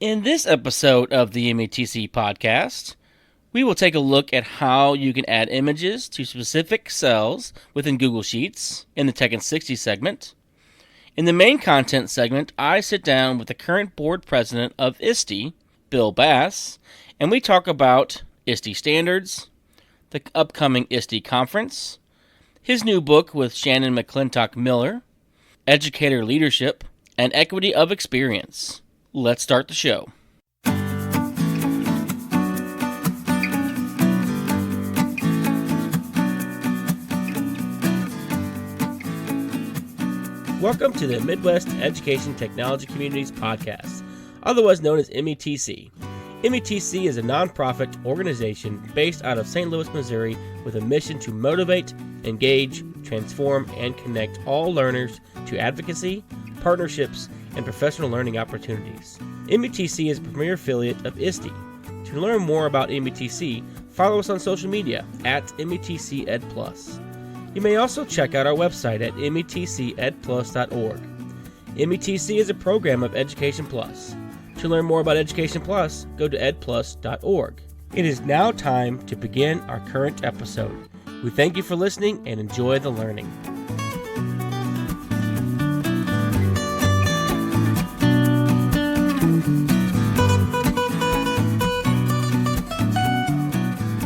In this episode of the METC podcast, we will take a look at how you can add images to specific cells within Google Sheets in the Tech in 60 segment. In the main content segment, I sit down with the current board president of ISTE, Bill Bass, and we talk about ISTE Standards, the upcoming ISTE conference, his new book with Shannon McClintock Miller, educator leadership, and equity of experience. Let's start the show. Welcome to the Midwest Education Technology Communities podcast, otherwise known as METC. METC is a nonprofit organization based out of St. Louis, Missouri, with a mission to motivate, engage, transform, and connect all learners to advocacy, partnerships, and professional learning opportunities. METC is a premier affiliate of ISTE. To learn more about METC, follow us on social media at METC Ed Plus. You may also check out our website at metcedplus.org. METC is a program of Education Plus. To learn more about Education Plus, go to edplus.org. It is now time to begin our current episode. We thank you for listening and enjoy the learning.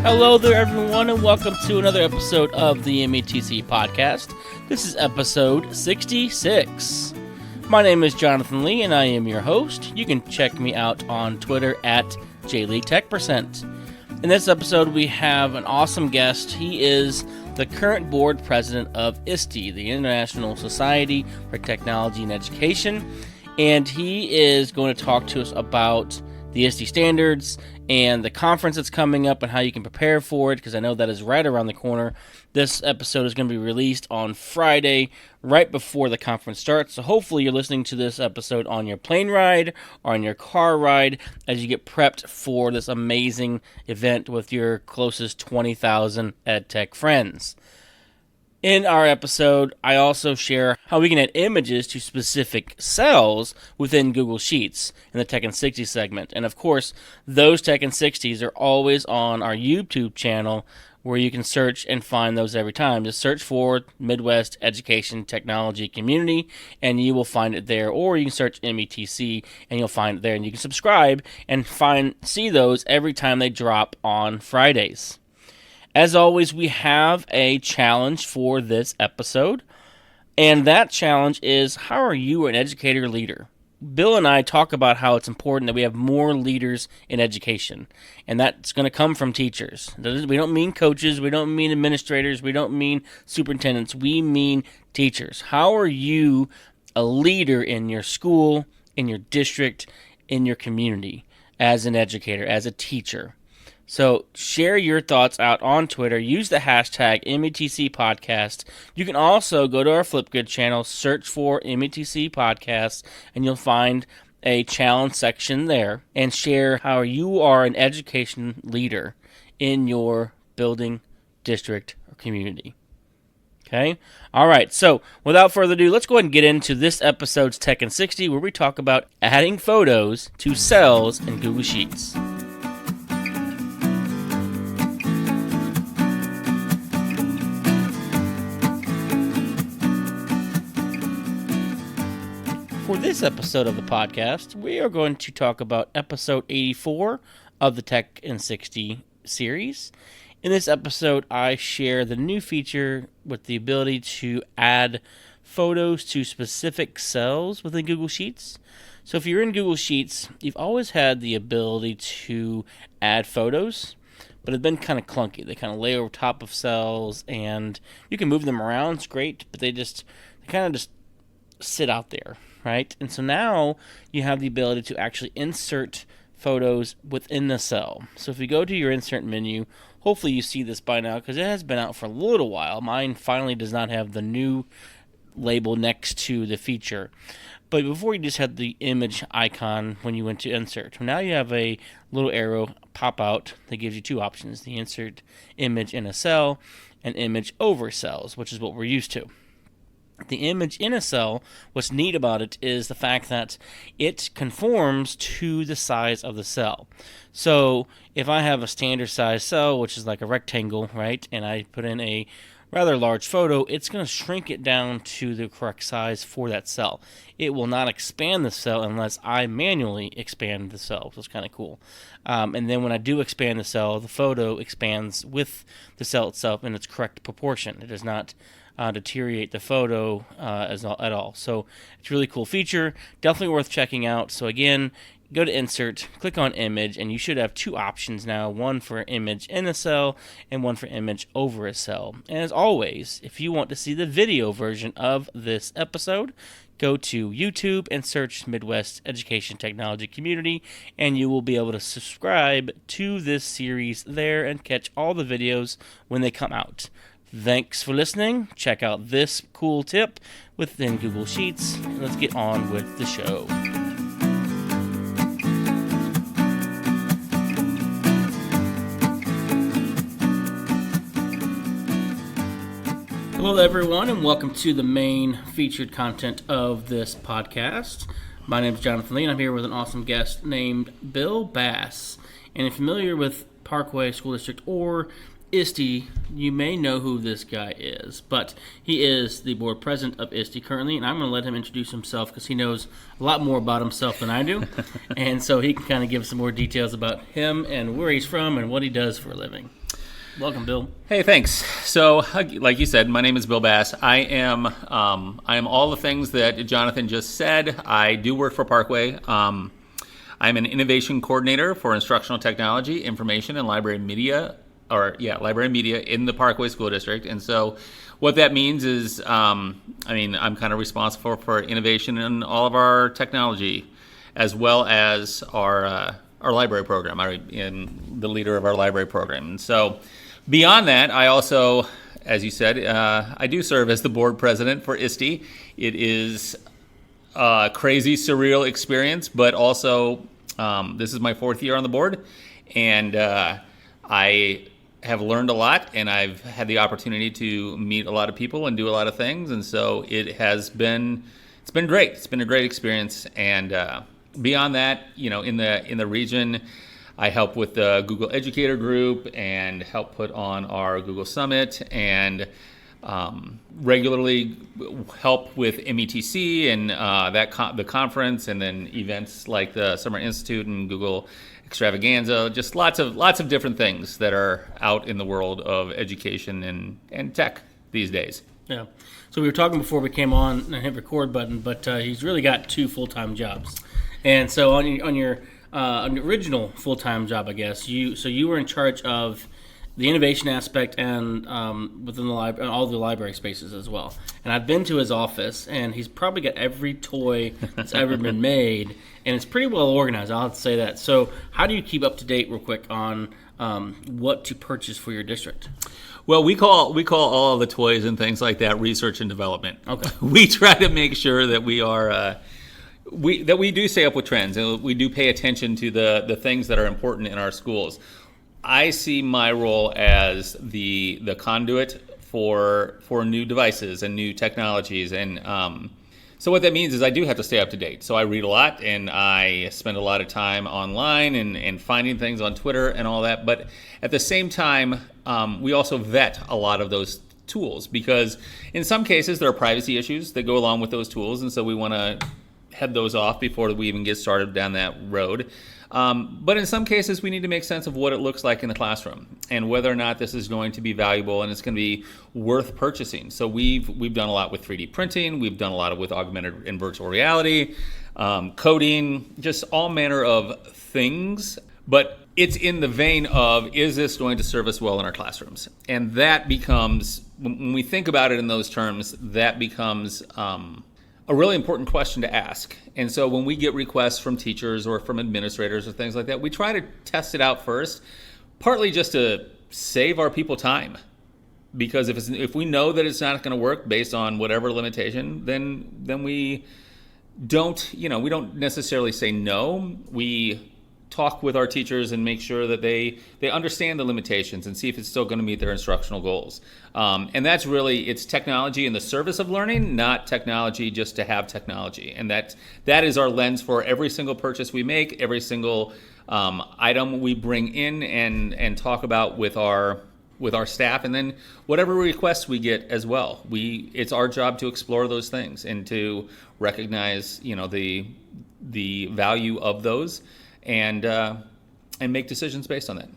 Hello there, everyone, and welcome to another episode of the METC podcast. This is episode 66. My name is Jonathan Lee, and I am your host. You can check me out on Twitter at JLeeTech%. In this episode, we have an awesome guest. He is the current board president of ISTE, the International Society for Technology and Education, and he is going to talk to us about the ISTE Standards and the conference that's coming up and how you can prepare for it, because I know that is right around the corner. This episode is going to be released on Friday, right before the conference starts. So hopefully you're listening to this episode on your plane ride or on your car ride as you get prepped for this amazing event with your closest 20,000 EdTech friends. In our episode, I also share how we can add images to specific cells within Google Sheets in the Tech in 60 segment. And of course, those Tech in 60s are always on our YouTube channel, where you can search and find those every time. Just search for Midwest Education Technology Community, and you will find it there. Or you can search METC, and you'll find it there. And you can subscribe and see those every time they drop on Fridays. As always, we have a challenge for this episode, and that challenge is, how are you an educator leader? Bill and I talk about how it's important that we have more leaders in education, and that's going to come from teachers. We don't mean coaches, we don't mean administrators, we don't mean superintendents, we mean teachers. How are you a leader in your school, in your district, in your community, as an educator, as a teacher? So share your thoughts out on Twitter. Use the hashtag METC Podcast. You can also go to our Flipgrid channel, search for METC Podcast, and you'll find a challenge section there, and share how you are an education leader in your building, district, or community. Okay? All right, so without further ado, let's go ahead and get into this episode's Tech in 60, where we talk about adding photos to cells in Google Sheets. For this episode of the podcast, we are going to talk about episode 84 of the Tech in 60 series. In this episode, I share the new feature with the ability to add photos to specific cells within Google Sheets. So if you're in Google Sheets, you've always had the ability to add photos, but it's been kind of clunky. They kind of lay over top of cells, and you can move them around. It's great, but they kind of just sit out there. Right? And so now you have the ability to actually insert photos within the cell. So if you go to your insert menu, hopefully you see this by now, because it has been out for a little while. Mine finally does not have the new label next to the feature. But before, you just had the image icon when you went to insert. Now you have a little arrow pop out that gives you two options: the insert image in a cell and image over cells, which is what we're used to. The image in a cell, what's neat about it is the fact that it conforms to the size of the cell. So if I have a standard size cell, which is like a rectangle, right, and I put in a rather large photo, it's going to shrink it down to the correct size for that cell. It will not expand the cell unless I manually expand the cell, so it's kind of cool. And then when I do expand the cell, the photo expands with the cell itself in its correct proportion. It does not deteriorate the photo at all. So it's a really cool feature, definitely worth checking out. So again, go to Insert, click on Image, and you should have two options now, one for image in a cell and one for image over a cell. And as always, if you want to see the video version of this episode, go to YouTube and search Midwest Education Technology Community, and you will be able to subscribe to this series there and catch all the videos when they come out. Thanks for listening. Check out this cool tip within Google Sheets. Let's get on with the show. Hello everyone, and welcome to the main featured content of this podcast. My name is Jonathan Lee, and I'm here with an awesome guest named Bill Bass. And if you're familiar with Parkway School District or ISTE, you may know who this guy is, but he is the board president of ISTE currently, and I'm going to let him introduce himself because he knows a lot more about himself than I do, and so he can kind of give some more details about him and where he's from and what he does for a living. Welcome, Bill. Hey, thanks. So, like you said, my name is Bill Bass. I am all the things that Jonathan just said. I do work for Parkway. I'm an innovation coordinator for instructional technology, information, and library media in the Parkway School District. And so what that means is, I'm kind of responsible for innovation in all of our technology, as well as our library program. I am the leader of our library program. And so beyond that, I also, as you said, I do serve as the board president for ISTE. It is a crazy, surreal experience, but also this is my fourth year on the board, and I have learned a lot, and I've had the opportunity to meet a lot of people and do a lot of things, and so it's been great. It's been a great experience, and beyond that, in the region, I help with the Google Educator Group and help put on our Google Summit, and regularly help with METC and the conference, and then events like the Summer Institute and Google Extravaganza, just lots of different things that are out in the world of education and tech these days. Yeah. So we were talking before we came on and hit record button, but he's really got two full-time jobs. And so on your original full-time job, I guess, you were in charge of the innovation aspect and within the library, all the library spaces as well. And I've been to his office, and he's probably got every toy that's ever been made, and it's pretty well organized. I'll have to say that. So, how do you keep up to date, real quick, on what to purchase for your district? Well, we call all of the toys and things like that research and development. Okay. We try to make sure that we are. That we do stay up with trends, and we do pay attention to the things that are important in our schools. I see my role as the conduit for new devices and new technologies, and so what that means is I do have to stay up to date. So I read a lot, and I spend a lot of time online and finding things on Twitter and all that. But at the same time, we also vet a lot of those tools, because in some cases there are privacy issues that go along with those tools, and so we want to head those off before we even get started down that road. But in some cases, we need to make sense of what it looks like in the classroom and whether or not this is going to be valuable and it's going to be worth purchasing. So we've done a lot with 3D printing. We've done a lot with augmented and virtual reality, coding, just all manner of things. But it's in the vein of, is this going to serve us well in our classrooms? And that becomes, when we think about it in those terms, that becomes a really important question to ask. And so when we get requests from teachers or from administrators or things like that, we try to test it out first, partly just to save our people time. Because if we know that it's not going to work based on whatever limitation, then we don't necessarily say no. We talk with our teachers and make sure that they understand the limitations and see if it's still going to meet their instructional goals. And that's really, it's technology in the service of learning, not technology just to have technology. And that is our lens for every single purchase we make, every single item we bring in and talk about with our staff, and then whatever requests we get as well. It's our job to explore those things and to recognize, the value of those, and make decisions based on that.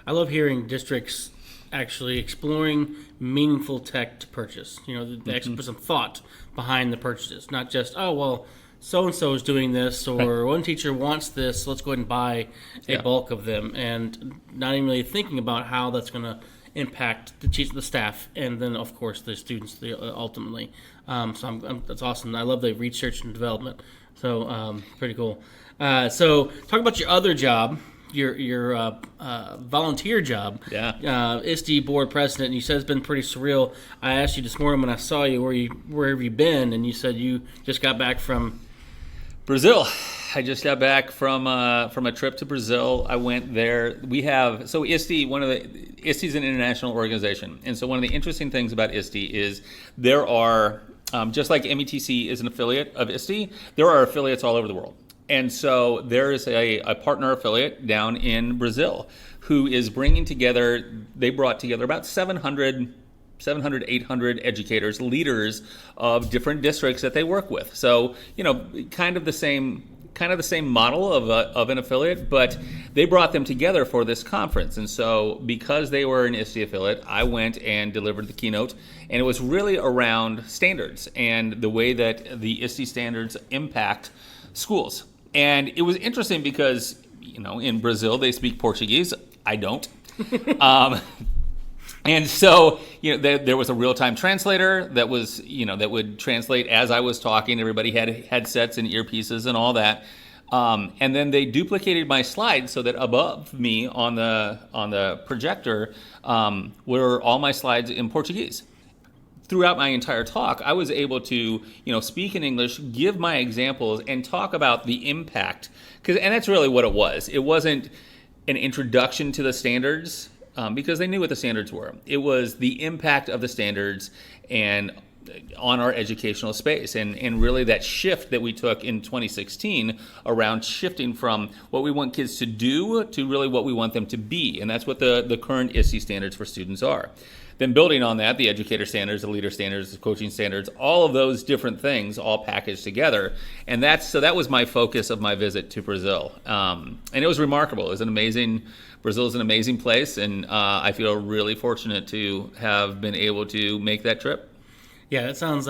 I love hearing districts actually exploring meaningful tech to purchase. They actually put some thought behind the purchases, not just, oh, well, so-and-so is doing this, or one teacher wants this, so let's go ahead and buy a bulk of them, and not even really thinking about how that's going to impact the staff, and then, of course, the students ultimately. That's awesome. I love the research and development. So pretty cool. So talk about your other job, your volunteer job. Yeah. ISTE board president. And you said it's been pretty surreal. I asked you this morning when I saw you, where have you been? And you said you just got back from Brazil. I just got back from a trip to Brazil. I went there. ISTE, ISTE is an international organization, and so one of the interesting things about ISTE is there are, just like METC is an affiliate of ISTE, there are affiliates all over the world. And so there is a partner affiliate down in Brazil who is they brought together about 700, 800 educators, leaders of different districts that they work with. So, kind of the same model of an affiliate, but they brought them together for this conference. And so because they were an ISTE affiliate, I went and delivered the keynote, and it was really around standards and the way that the ISTE standards impact schools. And it was interesting because, in Brazil, they speak Portuguese. I don't. And so, there was a real-time translator that was, that would translate as I was talking. Everybody had headsets and earpieces and all that. And then they duplicated my slides so that above me on the projector were all my slides in Portuguese. Throughout my entire talk, I was able to, speak in English, give my examples, and talk about the impact. And that's really what it was. It wasn't an introduction to the standards, because they knew what the standards were. It was the impact of the standards and on our educational space, and really that shift that we took in 2016 around shifting from what we want kids to do to really what we want them to be. And that's what the current ISTE standards for students are. Then building on that, the educator standards, the leader standards, the coaching standards, all of those different things all packaged together. And that was my focus of my visit to Brazil. And it was remarkable. Brazil is an amazing place, and I feel really fortunate to have been able to make that trip. Yeah, that sounds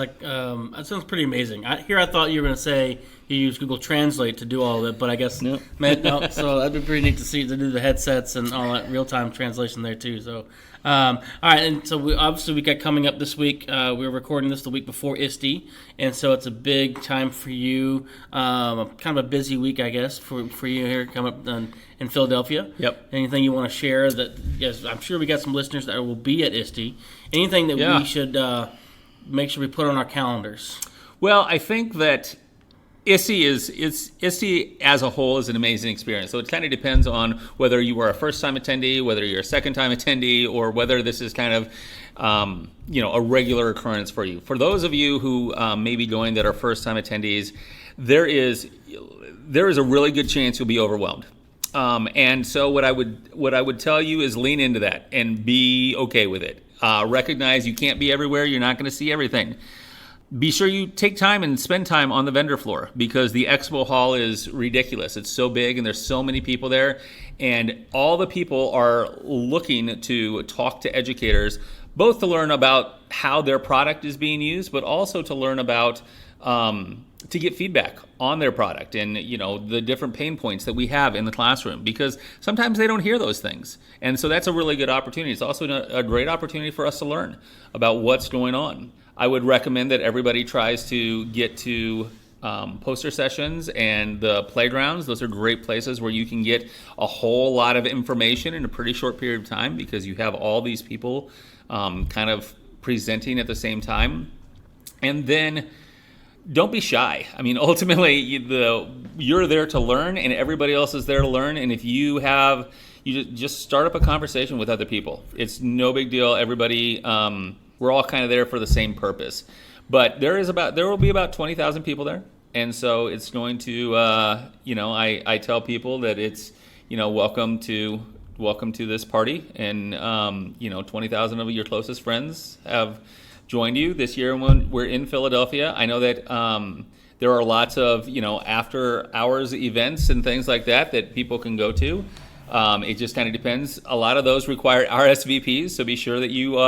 pretty amazing. I thought you were going to say you use Google Translate to do all of it, but I guess no. So that'd be pretty neat to do the headsets and all that real-time translation there too. So, all right, and so we got coming up this week. We're recording this the week before ISTE, and so it's a big time for you. Kind of a busy week, I guess, for you here coming up in Philadelphia. Yep. Anything you want to share? Yes, I'm sure we got some listeners that will be at ISTE. Anything that we should make sure we put on our calendars? Well, I think that ISTE as a whole is an amazing experience. So it kind of depends on whether you are a first-time attendee, whether you're a second-time attendee, or whether this is kind of a regular occurrence for you. For those of you who may be going that are first-time attendees, there is a really good chance you'll be overwhelmed. And so what I would tell you is lean into that and be okay with it. Recognize you can't be everywhere. You're not going to see everything. Be sure you take time and spend time on the vendor floor, because the expo hall is ridiculous. It's so big and there's so many people there, and all the people are looking to talk to educators, both to learn about how their product is being used, but also to learn about to get feedback on their product and the different pain points that we have in the classroom, because sometimes they don't hear those things. And so that's a really good opportunity. It's also a great opportunity for us to learn about what's going on. I would recommend that everybody tries to get to poster sessions and the playgrounds. Those are great places where you can get a whole lot of information in a pretty short period of time, because you have all these people kind of presenting at the same time. And then don't be shy. I mean, ultimately, you're there to learn, and everybody else is there to learn. And if you just start up a conversation with other people. It's no big deal. Everybody, we're all kind of there for the same purpose. But there will be about 20,000 people there, and so it's going to, I tell people that it's, welcome to this party, and 20,000 of your closest friends have joined you this year when we're in Philadelphia. I know that there are lots of after hours events and things like that people can go to. It just kind of depends. A lot of those require RSVPs, so be sure that you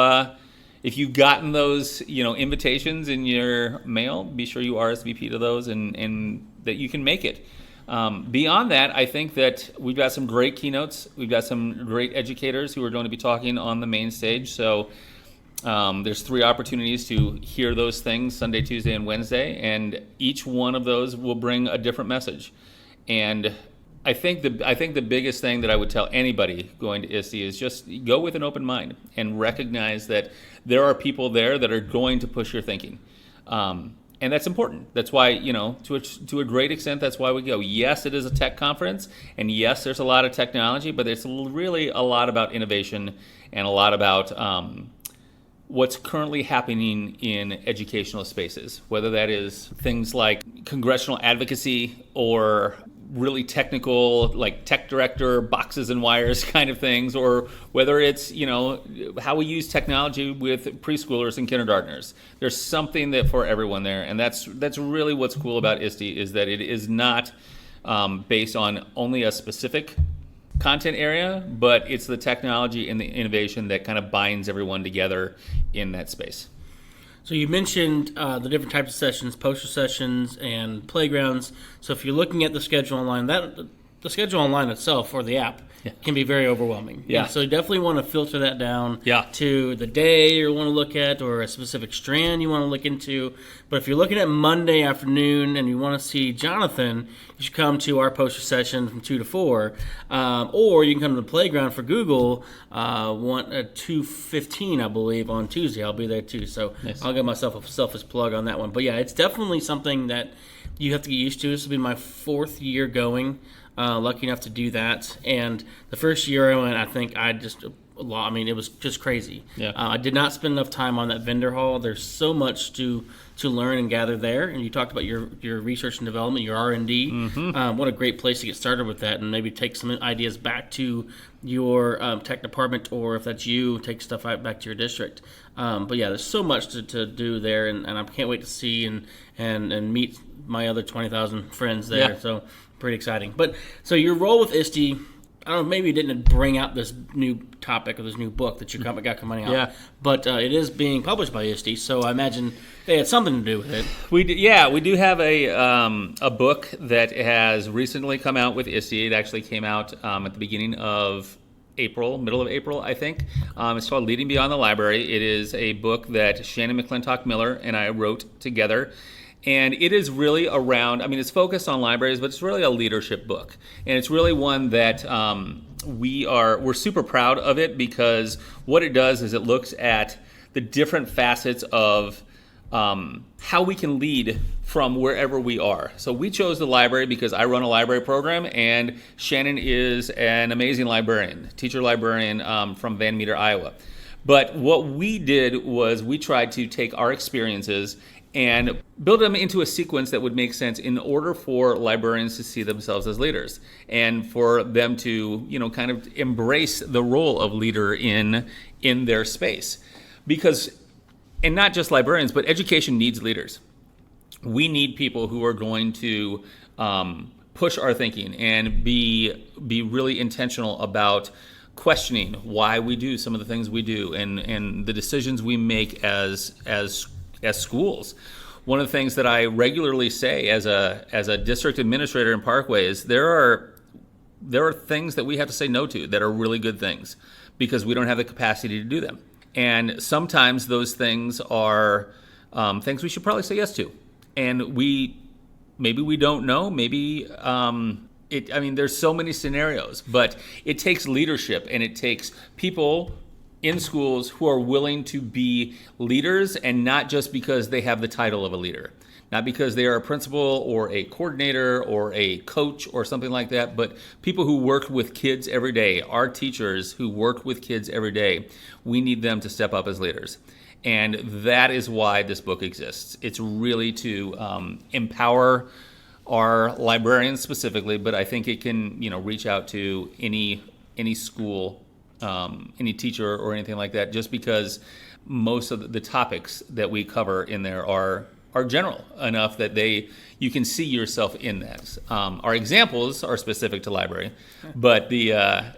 if you've gotten those invitations in your mail, be sure you RSVP to those and that you can make it. Beyond that, I think that we've got some great keynotes. We've got some great educators who are going to be talking on the main stage. So there's 3 opportunities to hear those things, Sunday, Tuesday, and Wednesday, and each one of those will bring a different message. And I think the biggest thing that I would tell anybody going to ISTE is just go with an open mind and recognize that there are people there that are going to push your thinking. And that's important. That's why, to a great extent, that's why we go. Yes, it is a tech conference, and yes, there's a lot of technology, but it's really a lot about innovation and a lot about what's currently happening in educational spaces, whether that is things like congressional advocacy or really technical, like tech director, boxes and wires kind of things, or whether it's, how we use technology with preschoolers and kindergartners. There's something that for everyone there, and that's really what's cool about ISTE, is that it is not based on only a specific content area, but it's the technology and the innovation that kind of binds everyone together in that space. So you mentioned the different types of sessions, poster sessions, and playgrounds. So if you're looking at the schedule online, the schedule online itself, or the app, can be very overwhelming. Yeah. So you definitely want to filter that down Yeah. to the day you want to look at, or a specific strand you want to look into. But if you're looking at Monday afternoon and you want to see Jonathan, you should come to our poster session from 2 to 4. Or you can come to the playground for Google at 2:15, I believe, on Tuesday. I'll be there too. So Nice. I'll give myself a selfish plug on that one. But yeah, it's definitely something that you have to get used to. This will be my 4th year going. Lucky enough to do that. And the first year I went, I think it was just crazy. Yeah. I did not spend enough time on that vendor hall. There's so much to learn and gather there. And you talked about your research and development, your R&D. Mm-hmm. What a great place to get started with that, and maybe take some ideas back to your tech department, or if that's you, take stuff back to your district. But yeah, there's so much to do there, and I can't wait to see and meet my other 20,000 friends there. Yeah. So pretty exciting. But so your role with ISTE, I don't know, maybe you didn't bring out this new topic or this new book that you got coming out. Yeah. But it is being published by ISTE, so I imagine they had something to do with it. We do have a book that has recently come out with ISTE. It actually came out at the beginning of April, middle of April, I think. It's called Leading Beyond the Library. It is a book that Shannon McClintock Miller and I wrote together. And it is really around, it's focused on libraries, but it's really a leadership book. And it's really one that we're super proud of it, because what it does is it looks at the different facets of how we can lead from wherever we are. So we chose the library because I run a library program, and Shannon is an amazing librarian, teacher librarian from Van Meter, Iowa. But what we did was we tried to take our experiences and build them into a sequence that would make sense in order for librarians to see themselves as leaders, and for them to, kind of embrace the role of leader in their space. Because, and not just librarians, but education needs leaders. We need people who are going to push our thinking and be really intentional about questioning why we do some of the things we do, and the decisions we make as schools. One of the things that I regularly say as a district administrator in Parkway is there are things that we have to say no to that are really good things, because we don't have the capacity to do them. And sometimes those things are things we should probably say yes to. And maybe we don't know, maybe there's so many scenarios, but it takes leadership, and it takes people in schools who are willing to be leaders, and not just because they have the title of a leader. not because they are a principal or a coordinator or a coach or something like that, but people who work with kids every day, our teachers who work with kids every day. We need them to step up as leaders. And that is why this book exists. It's really to empower our librarians specifically, but I think it can, reach out to any school, any teacher or anything like that, just because most of the topics that we cover in there are general enough that you can see yourself in that. Our examples are specific to library, but the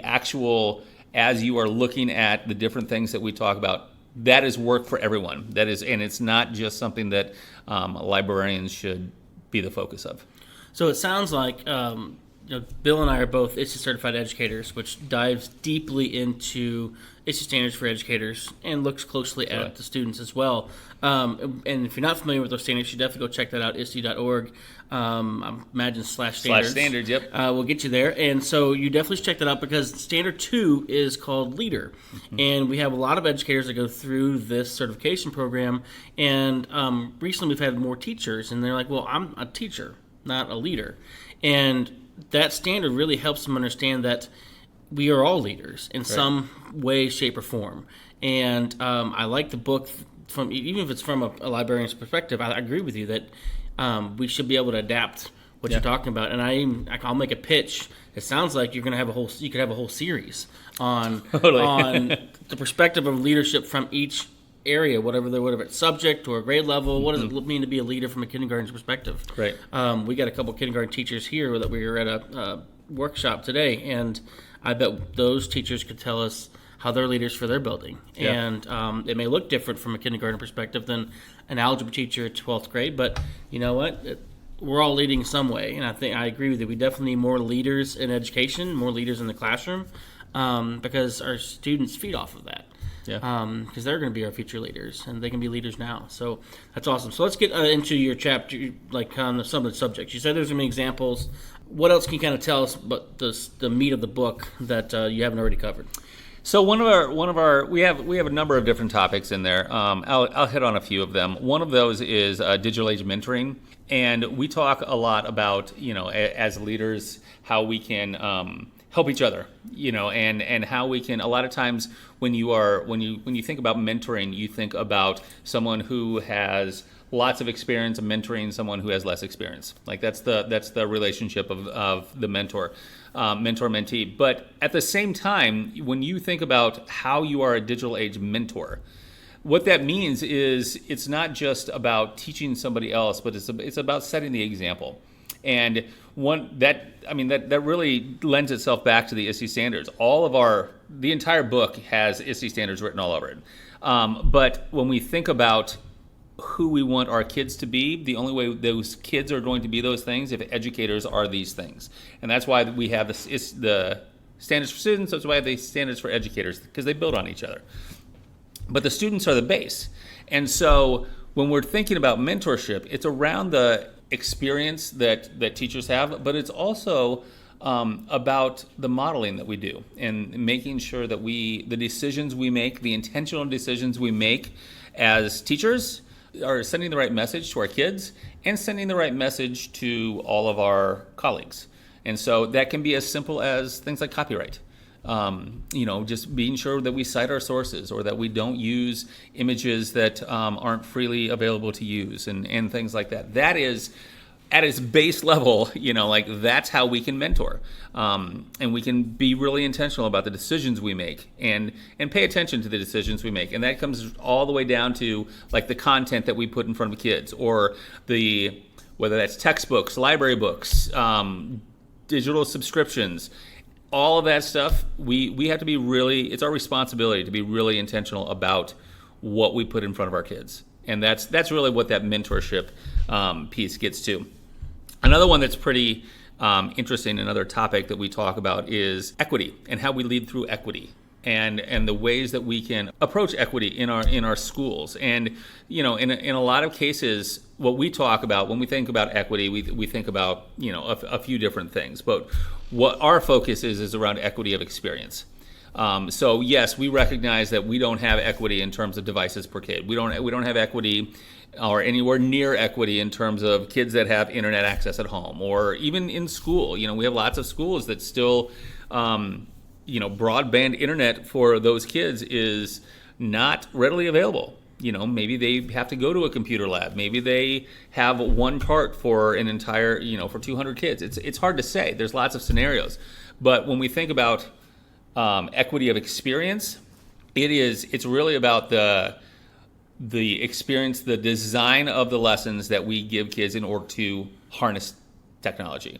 actual, as you are looking at the different things that we talk about, that is work for everyone. That is, and it's not just something that librarians should be the focus of. So it sounds like Bill and I are both ISTE certified educators, which dives deeply into ISTE standards for educators and looks closely at the students as well. And if you're not familiar with those standards, you should definitely go check that out, ISTE.org. I imagine /standards. /standards, yep. We'll get you there. And so you definitely should check that out, because Standard 2 is called Leader. Mm-hmm. And we have a lot of educators that go through this certification program. And recently we've had more teachers, and they're like, well, I'm a teacher, not a leader. And that standard really helps them understand that we are all leaders in some way, shape, or form. And I like the book, even if it's from a librarian's perspective. I agree with you that we should be able to adapt what you're talking about. And I'll make a pitch. It sounds like you could have a whole series on on the perspective of leadership from each area, whatever it's subject or grade level. What does it mean to be a leader from a kindergarten's perspective? Right. We got a couple kindergarten teachers here that we were at a workshop today, and I bet those teachers could tell us how they're leaders for their building. Yeah. And it may look different from a kindergarten perspective than an algebra teacher at 12th grade, but you know what? We're all leading some way, and I agree with you. We definitely need more leaders in education, more leaders in the classroom, because our students feed off of that. Yeah. Because they're going to be our future leaders, and they can be leaders now. So that's awesome. So let's get into your chapter, like on some of the subjects. You said there's many examples. What else can you kind of tell us about the meat of the book that you haven't already covered? So one of our we have a number of different topics in there. I'll hit on a few of them. One of those is digital age mentoring, and we talk a lot about as leaders how we can help each other, and how we can. A lot of times when you think about mentoring, you think about someone who has lots of experience of mentoring someone who has less experience. Like that's the relationship of the mentor-mentee. But at the same time, when you think about how you are a digital age mentor, what that means is it's not just about teaching somebody else, but it's about setting the example. And that really lends itself back to the ISTE standards. The entire book has ISTE standards written all over it. But when we think about who we want our kids to be, the only way those kids are going to be those things if educators are these things. And that's why we have the standards for students. That's why we have the standards for educators, because they build on each other. But the students are the base. And so when we're thinking about mentorship, it's around the experience that teachers have, but it's also about the modeling that we do and making sure that the decisions we make, the intentional decisions we make as teachers, are sending the right message to our kids and sending the right message to all of our colleagues. And so that can be as simple as things like copyright. Just being sure that we cite our sources, or that we don't use images that aren't freely available to use, and things like that. That is, at its base level, that's how we can mentor. And we can be really intentional about the decisions we make and pay attention to the decisions we make. And that comes all the way down to like the content that we put in front of kids, or whether that's textbooks, library books, digital subscriptions, all of that stuff. We have to be it's our responsibility to be really intentional about what we put in front of our kids. And that's really what that mentorship piece gets to. Another one that's pretty interesting, another topic that we talk about is equity and how we lead through equity, and the ways that we can approach equity in our schools. And in a lot of cases, what we talk about when we think about equity, we think about a few different things. But what our focus is around equity of experience. So yes, we recognize that we don't have equity in terms of devices per kid. We don't have equity or anywhere near equity in terms of kids that have internet access at home, or even in school. We have lots of schools that still, broadband internet for those kids is not readily available. Maybe they have to go to a computer lab. Maybe they have one cart for an entire, for 200 kids. It's hard to say. There's lots of scenarios. But when we think about equity of experience, it's really about the experience, the design of the lessons that we give kids in order to harness technology.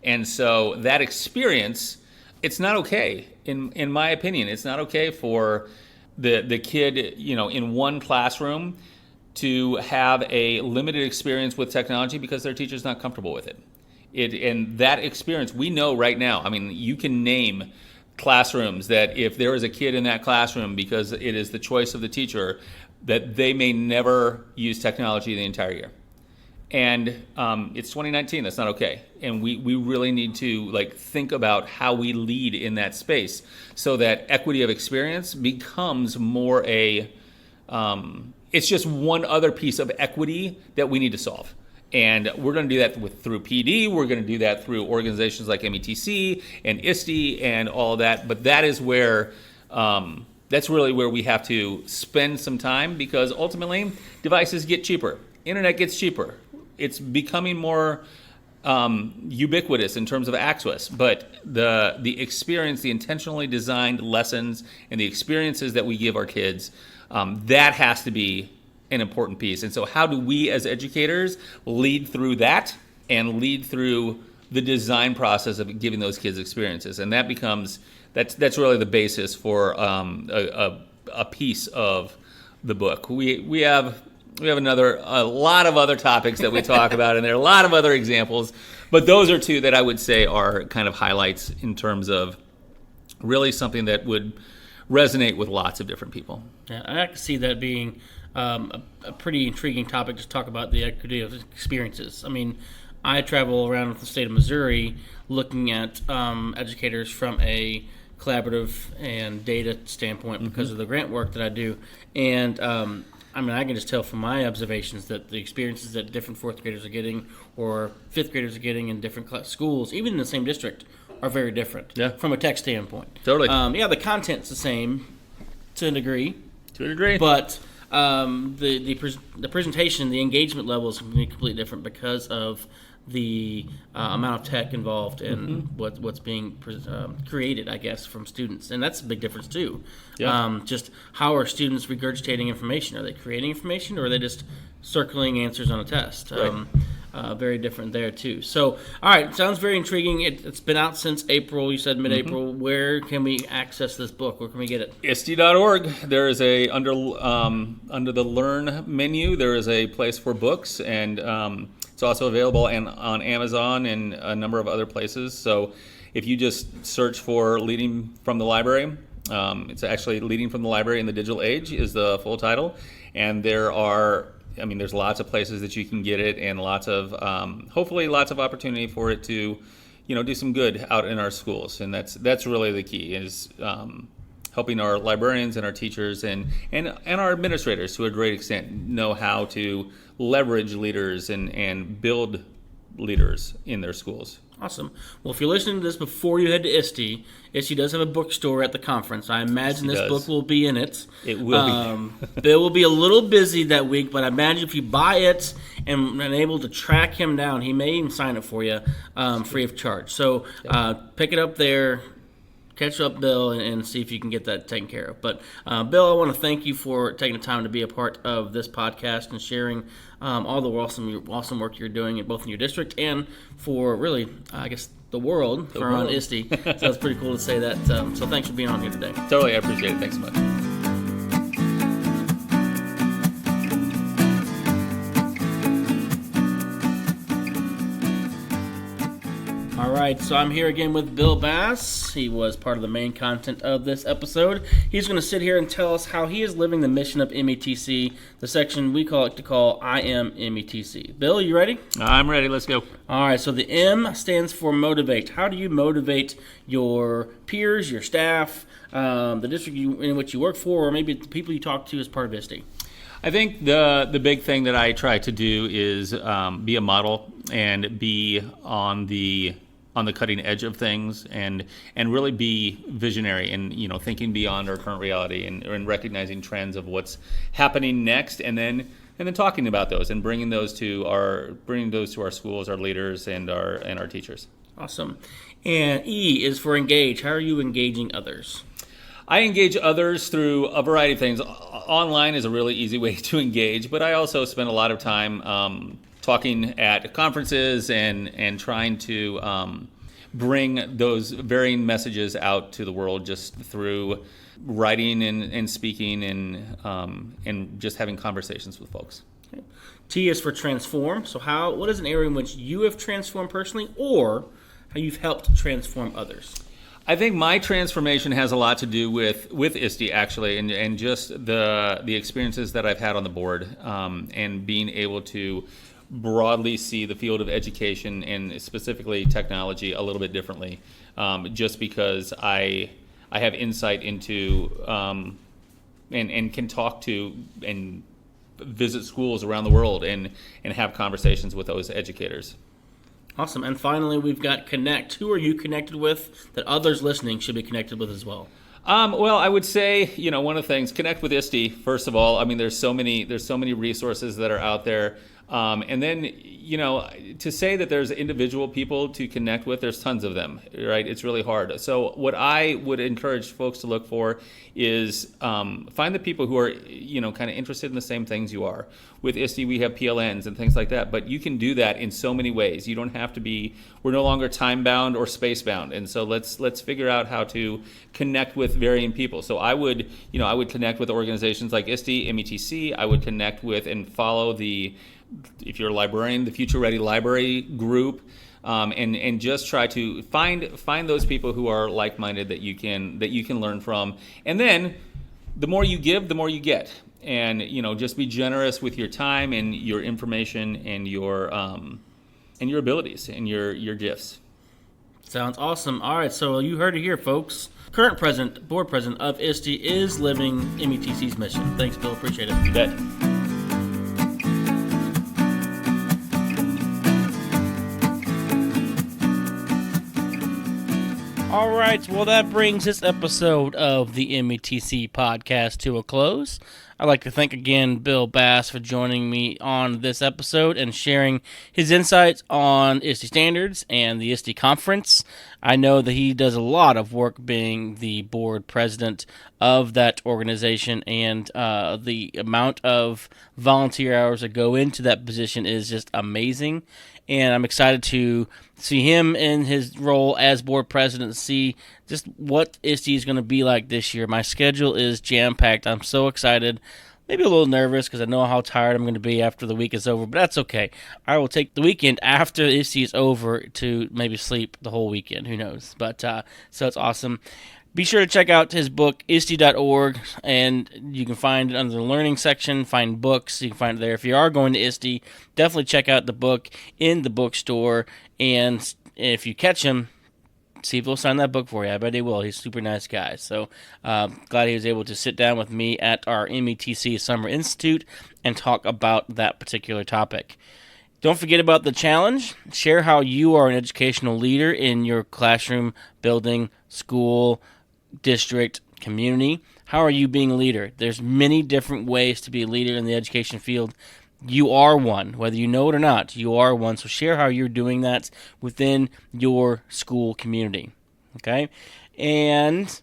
And so that experience, it's not okay. In my opinion, it's not okay for the kid, in one classroom to have a limited experience with technology because their teacher's not comfortable with it. And that experience, we know right now, you can name classrooms that if there is a kid in that classroom, because it is the choice of the teacher, that they may never use technology the entire year. And it's 2019, that's not okay. And we really need to think about how we lead in that space so that equity of experience becomes more it's just one other piece of equity that we need to solve. And we're going to do that through PD. We're going to do that through organizations like METC and ISTE and all of that. But that is where that's really where we have to spend some time, because ultimately devices get cheaper. Internet gets cheaper. It's becoming more ubiquitous in terms of access. But the experience, the intentionally designed lessons and the experiences that we give our kids, that has to be an important piece. And so how do we as educators lead through that and lead through the design process of giving those kids experiences? And that becomes, that's really the basis for a piece of the book. We have a lot of other topics that we talk about, and there are a lot of other examples, but those are two that I would say are kind of highlights in terms of really something that would resonate with lots of different people. Yeah, I can see that being a pretty intriguing topic to talk about, the equity of experiences. I travel around the state of Missouri looking at educators from a collaborative and data standpoint because of the grant work that I do. And I can just tell from my observations that the experiences that different fourth graders are getting or fifth graders are getting in different schools, even in the same district, are very different from a tech standpoint. Totally. The content's the same to a degree. But the presentation, the engagement level is completely different because of the amount of tech involved in what's being created, I guess, from students. And that's a big difference, too. Yeah. Just how are students regurgitating information? Are they creating information, or are they just circling answers on a test? Right. Very different there, too. So, all right, sounds very intriguing. It's been out since April. You said mid-April. Where can we access this book? Where can we get it? ISTE.org. There is under the Learn menu, there is a place for books, and it's also available on Amazon and a number of other places. So if you just search for Leading from the Library, it's actually Leading from the Library in the Digital Age is the full title. And there's lots of places that you can get it, and hopefully lots of opportunity for it to, do some good out in our schools. And that's really the key, is helping our librarians and our teachers and our administrators to a great extent know how to leverage leaders and build leaders in their schools. Awesome. Well, if you're listening to this before you head to ISTE, ISTE does have a bookstore at the conference. I imagine this book will be in it. It will be. Bill will be a little busy that week, but I imagine if you buy it and are able to track him down, he may even sign it for you free of charge. So pick it up there. Catch up, Bill, and see if you can get that taken care of. But, Bill, I want to thank you for taking the time to be a part of this podcast and sharing all the awesome work you're doing both in your district and for really, I guess, the world on ISTE. So it's pretty cool to say that. So thanks for being on here today. Totally, I appreciate it. Thanks so much. All right, so I'm here again with Bill Bass. He was part of the main content of this episode. He's going to sit here and tell us how he is living the mission of METC, the section we like to call I Am METC. Bill, you ready? I'm ready. Let's go. All right, so the M stands for motivate. How do you motivate your peers, your staff, the district in which you work for, or maybe the people you talk to as part of ISTE? I think the big thing that I try to do is be a model and be on the cutting edge of things, and really be visionary, and thinking beyond our current reality, and recognizing trends of what's happening next, and then talking about those and bringing those to our schools, our leaders, and our teachers. Awesome. And E is for engage. How are you engaging others? I engage others through a variety of things. Online is a really easy way to engage, but I also spend a lot of time talking at conferences and trying to bring those varying messages out to the world, just through writing and speaking and just having conversations with folks. Okay. T is for transform. So what is an area in which you have transformed personally, or how you've helped transform others? I think my transformation has a lot to do with ISTE, actually, and just the experiences that I've had on the board, and being able to broadly see the field of education, and specifically technology, a little bit differently, just because I have insight into and can talk to and visit schools around the world and have conversations with those educators. Awesome. And finally, we've got connect. Who are you connected with that others listening should be connected with as well? Well, I would say, one of the things, connect with ISTE, first of all. I mean, there's so many resources that are out there. And then, to say that there's individual people to connect with, there's tons of them, right? It's really hard. So what I would encourage folks to look for is find the people who are, kind of interested in the same things you are. With ISTE, we have PLNs and things like that, but you can do that in so many ways. You don't have to we're no longer time-bound or space-bound. And so let's figure out how to connect with varying people. So I would connect with organizations like ISTE, METC. I would connect with and follow if you're a librarian, the Future Ready Library group, and just try to find those people who are like-minded that you can learn from. And then the more you give, the more you get. And just be generous with your time and your information and your abilities and your gifts. Sounds awesome. All right, so you heard it here, folks. Current board president of ISTE is living METC's mission. Thanks, Bill. Appreciate it. You bet. All right, well, that brings this episode of the METC podcast to a close. I'd like to thank again Bill Bass for joining me on this episode and sharing his insights on ISTE Standards and the ISTE Conference. I know that he does a lot of work being the board president of that organization, and the amount of volunteer hours that go into that position is just amazing. And I'm excited to see him in his role as board president, see just what ISTE is going to be like this year. My schedule is jam-packed. I'm so excited. Maybe a little nervous because I know how tired I'm going to be after the week is over, but that's okay. I will take the weekend after ISTE is over to maybe sleep the whole weekend. Who knows? But so it's awesome. Be sure to check out his book, ISTE.org, and you can find it under the learning section, find books, you can find it there. If you are going to ISTE, definitely check out the book in the bookstore, and if you catch him, see if he'll sign that book for you. I bet he will. He's a super nice guy. So glad he was able to sit down with me at our METC Summer Institute and talk about that particular topic. Don't forget about the challenge. Share how you are an educational leader in your classroom, building, school, district, community. How are you being a leader? There's many different ways to be a leader in the education field. You are one, whether you know it or not. You are one. So share how you're doing that within your school community. Okay? And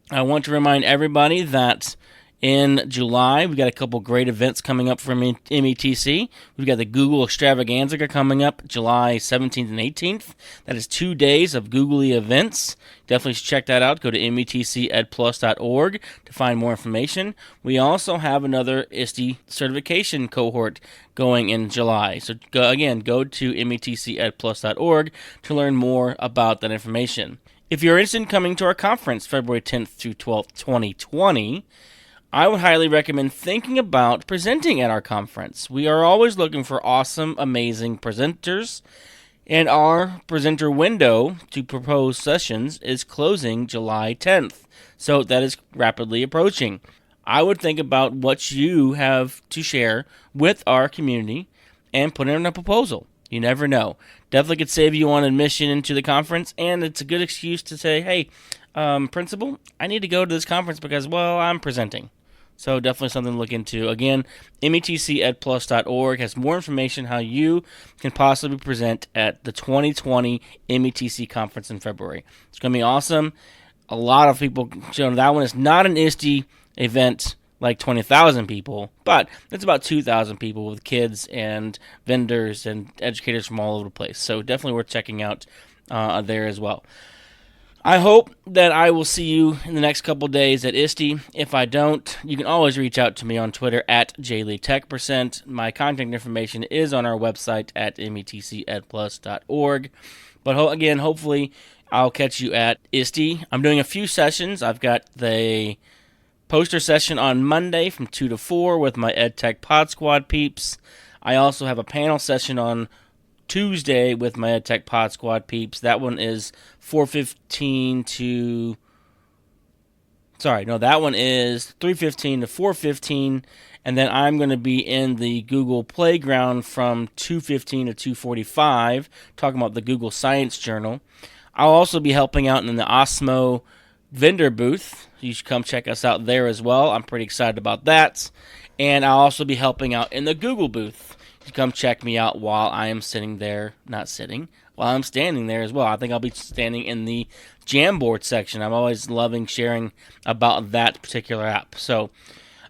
I want to remind everybody that in July, we've got a couple great events coming up from METC. We've got the Google Extravaganza coming up July 17th and 18th. That is 2 days of Googly events. Definitely check that out. Go to metcedplus.org to find more information. We also have another ISTE certification cohort going in July. So go to metcedplus.org to learn more about that information. If you're interested in coming to our conference, February 10th through 12th, 2020, I would highly recommend thinking about presenting at our conference. We are always looking for awesome, amazing presenters, and our presenter window to propose sessions is closing July 10th, so that is rapidly approaching. I would think about what you have to share with our community and put in a proposal. You never know. Definitely could save you on admission into the conference, and it's a good excuse to say, hey, principal, I need to go to this conference because, well, I'm presenting. So definitely something to look into. Again, METCEdplus.org has more information how you can possibly present at the 2020 METC conference in February. It's going to be awesome. A lot of people, that one is not an ISTE event like 20,000 people, but it's about 2,000 people with kids and vendors and educators from all over the place. So definitely worth checking out there as well. I hope that I will see you in the next couple days at ISTE. If I don't, you can always reach out to me on Twitter at JLeeTech%. My contact information is on our website at METCEdplus.org. But again, hopefully I'll catch you at ISTE. I'm doing a few sessions. I've got the poster session on Monday from 2 to 4 with my EdTech Pod Squad peeps. I also have a panel session on Tuesday with my EdTech Pod Squad peeps. That one is 4:15 to... that one is 3:15 to 4:15. And then I'm going to be in the Google Playground from 2:15 to 2:45, talking about the Google Science Journal. I'll also be helping out in the Osmo vendor booth. You should come check us out there as well. I'm pretty excited about that. And I'll also be helping out in the Google booth. You should come check me out while I am while I'm standing there as well. I think I'll be standing in the Jamboard section. I'm always loving sharing about that particular app. So,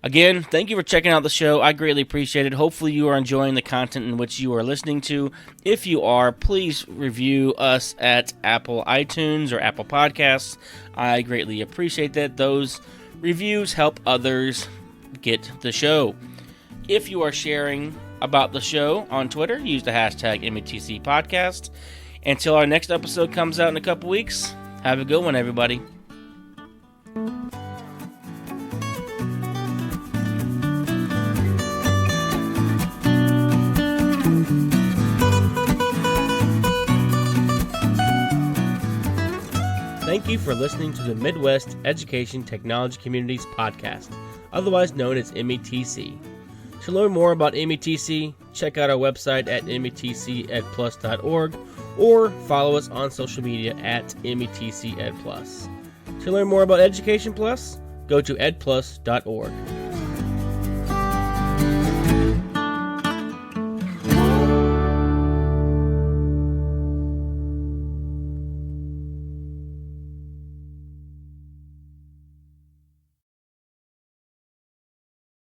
again, thank you for checking out the show. I greatly appreciate it. Hopefully you are enjoying the content in which you are listening to. If you are, please review us at Apple iTunes or Apple Podcasts. I greatly appreciate that. Those reviews help others get the show. If you are sharing about the show on Twitter, use the hashtag METC Podcast. Until our next episode comes out in a couple weeks, have a good one, everybody. Thank you for listening to the Midwest Education Technology Communities podcast, otherwise known as METC. To learn more about METC, check out our website at METCEdplus.org or follow us on social media at METCEdplus. To learn more about Education Plus, go to edplus.org.